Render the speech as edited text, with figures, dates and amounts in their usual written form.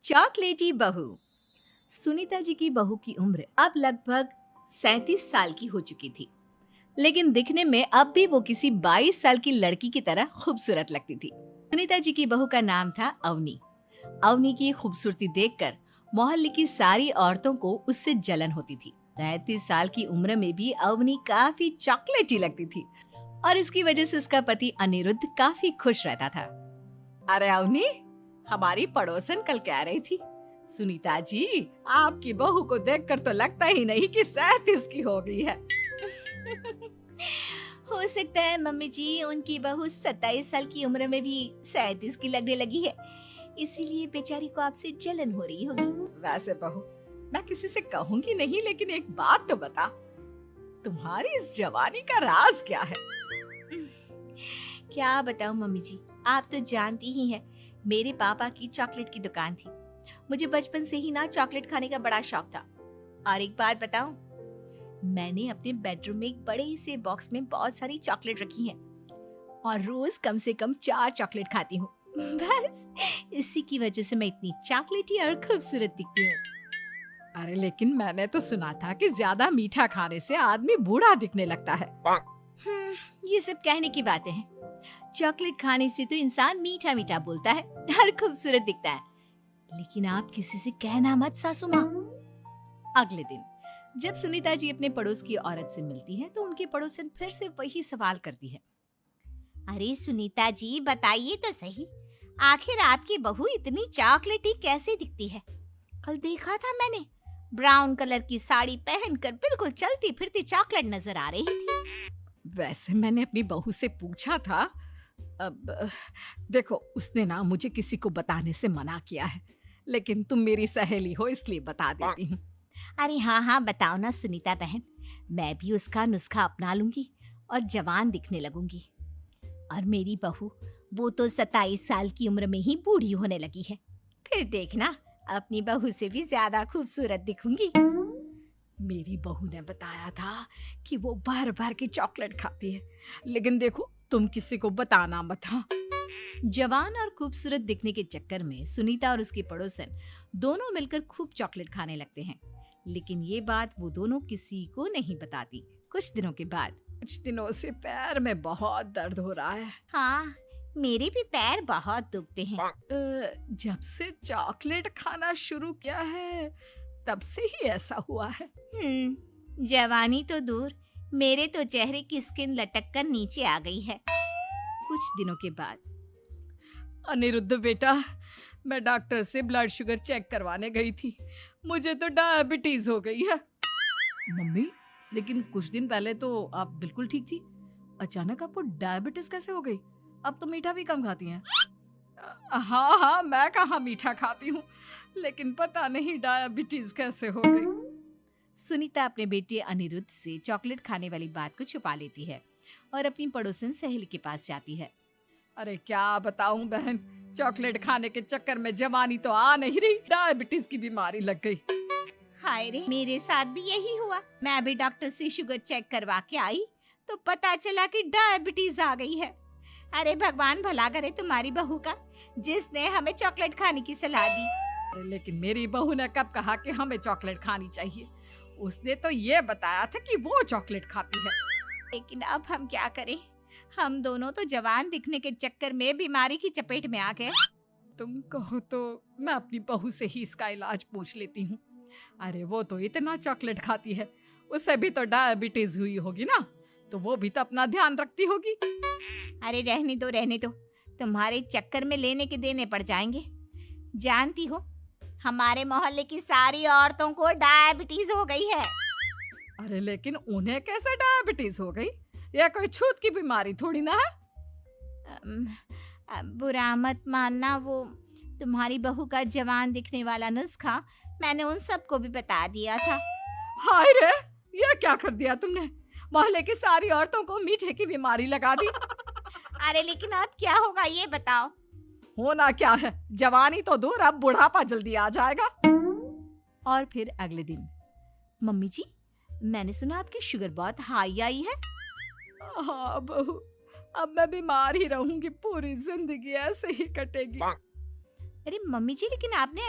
चॉकलेटी बहू। सुनीता जी की बहू की उम्र अब लगभग 37 साल की हो चुकी थी, लेकिन दिखने में अब भी वो किसी 22 साल की लड़की की तरह खूबसूरत लगती थी। सुनीता जी की बहू का नाम था अवनी। अवनी की खूबसूरती देखकर मोहल्ले की सारी औरतों को उससे जलन होती थी। 37 साल की उम्र में भी अवनी काफी चॉकलेटी लगती थी और इसकी वजह से उसका पति अनिरुद्ध काफी खुश रहता था। अरे अवनी, हमारी पड़ोसन कल कह रही थी, सुनीता जी आपकी बहू को देखकर तो लगता ही नहीं कि 37 की हो गई है। हो सकता है मम्मी जी उनकी बहू 27 साल की उम्र में भी 37 की लगने लगी है, इसीलिए बेचारी को आपसे जलन हो रही होगी। वैसे बहू, मैं किसी से कहूंगी नहीं, लेकिन एक बात तो बता, तुम्हारी इस जवानी का राज क्या है? क्या बताऊं मम्मी जी, आप तो जानती ही हैं, मेरे पापा की चॉकलेट की दुकान थी। मुझे बचपन से ही ना चॉकलेट खाने का बड़ा शौक था। और एक बात बताऊं, मैंने अपने बेडरूम में एक बड़े से बॉक्स में बहुत सारी चॉकलेट रखी हैं और रोज कम से कम 4 चॉकलेट खाती हूँ। बस इसी की वजह से मैं इतनी चॉकलेटी और खूबसूरत दिखती हूँ। अरे लेकिन मैंने तो सुना था कि ज्यादा मीठा खाने से आदमी बूढ़ा दिखने लगता है। ये सब कहने की बातें हैं। चॉकलेट खाने से तो इंसान मीठा मीठा बोलता है और खूबसूरत दिखता है, लेकिन आप किसी से कहना मत सासू माँ। अगले दिन जब सुनीता जी अपने पड़ोस की औरत से मिलती है तो उनकी पड़ोसन फिर से वही सवाल करती है। अरे सुनीता जी बताइए तो सही, आखिर आपकी बहू इतनी चॉकलेटी कैसे दिखती है? कल देखा था मैंने, ब्राउन कलर की साड़ी पहनकर बिल्कुल चलती फिरती चॉकलेट नजर आ रही थी। वैसे मैंने अपनी बहू से पूछा था। अब देखो, उसने ना मुझे किसी को बताने से मना किया है, लेकिन तुम मेरी सहेली हो इसलिए बता देती हूँ। अरे हाँ हाँ बताओ ना सुनीता बहन, मैं भी उसका नुस्खा अपना लूंगी और जवान दिखने लगूंगी। और मेरी बहू, वो तो 27 साल की उम्र में ही बूढ़ी होने लगी है, फिर देखना अपनी बहू से भी ज्यादा खूबसूरत दिखूंगी। मेरी बहू ने बताया था कि वो भर भर की चॉकलेट खाती है, लेकिन देखो तुम किसी को बताना मत। हाँ। जवान और खूबसूरत दिखने के चक्कर में सुनीता और उसकी पड़ोसन दोनों मिलकर खूब चॉकलेट खाने लगते हैं, लेकिन ये बात वो दोनों किसी को नहीं बताती। कुछ दिनों के बाद, कुछ दिनों से पैर में बहुत दर्द हो रहा है। हाँ, मेरे भी पैर बहुत दुखते हैं। जब से चॉकलेट खाना शुरू किया है तब से ही ऐसा हुआ है। जवानी तो दूर, मेरे तो चेहरे की स्किन लटक कर नीचे आ गई है। कुछ दिनों के बाद, अनिरुद्ध बेटा, मैं डॉक्टर से ब्लड शुगर चेक करवाने गई थी, मुझे तो डायबिटीज हो गई है। मम्मी, लेकिन कुछ दिन पहले तो आप बिल्कुल ठीक थी, अचानक आपको डायबिटीज कैसे हो गई? अब तो मीठा भी कम खाती हैं। हाँ हाँ, मैं कहाँ मीठा खाती हूँ, लेकिन पता नहीं डायबिटीज कैसे हो गई। सुनीता अपने बेटे अनिरुद्ध से चॉकलेट खाने वाली बात को छुपा लेती है और अपनी पड़ोसन सहेली के पास जाती है। अरे क्या बताऊं बहन, चॉकलेट खाने के चक्कर में जवानी तो आ नहीं रही, डायबिटीज की बीमारी लग गई। हाय रे, मेरे साथ भी यही हुआ। मैं भी डॉक्टर से शुगर चेक करवा के आई तो पता चला कि डायबिटीज आ गई है। अरे भगवान भला करे तुम्हारी बहू का, जिसने हमें चॉकलेट खाने की सलाह दी। लेकिन मेरी बहू ने कब कहा कि हमें चॉकलेट खानी चाहिए? उसने तो ये बताया था कि वो चॉकलेट खाती है। लेकिन अब हम क्या करें, हम दोनों तो जवान दिखने के चक्कर में बीमारी की चपेट में आ गए। तुम कहो तो मैं अपनी बहू से ही इसका इलाज पूछ लेती हूँ। अरे वो तो इतना चॉकलेट खाती है, उसे भी तो डायबिटीज हुई होगी ना, तो वो भी तो अपना ध्यान रखती होगी। अरे रहने दो, तुम्हारे चक्कर में लेने के देने पड़ जाएंगे। जानती हो, हमारे मोहल्ले की सारी औरतों को डायबिटीज हो गई है। अरे लेकिन उन्हें कैसे डायबिटीज हो गई? यह कोई छूत की बीमारी थोड़ी ना है। बुरा मत मानना, वो तुम्हारी बहू का जवान दिखने वाला नुस्खा मैंने उन सबको भी बता दिया था। हाय रे, ये क्या कर दिया तुमने? मोहल्ले की सारी औरतों को मीठे की बीमारी लगा दी। अरे लेकिन अब क्या होगा ये बताओ। होना क्या है, जवानी तो दूर, अब बुढ़ापा जल्दी आ जाएगा। और फिर अगले दिन, मम्मी जी, मैंने सुना आपकी शुगर बहुत हाई आई है। हाँ बहू, अब मैं बीमार ही रहूंगी, पूरी जिंदगी ऐसे ही कटेगी। अरे मम्मी जी, लेकिन आपने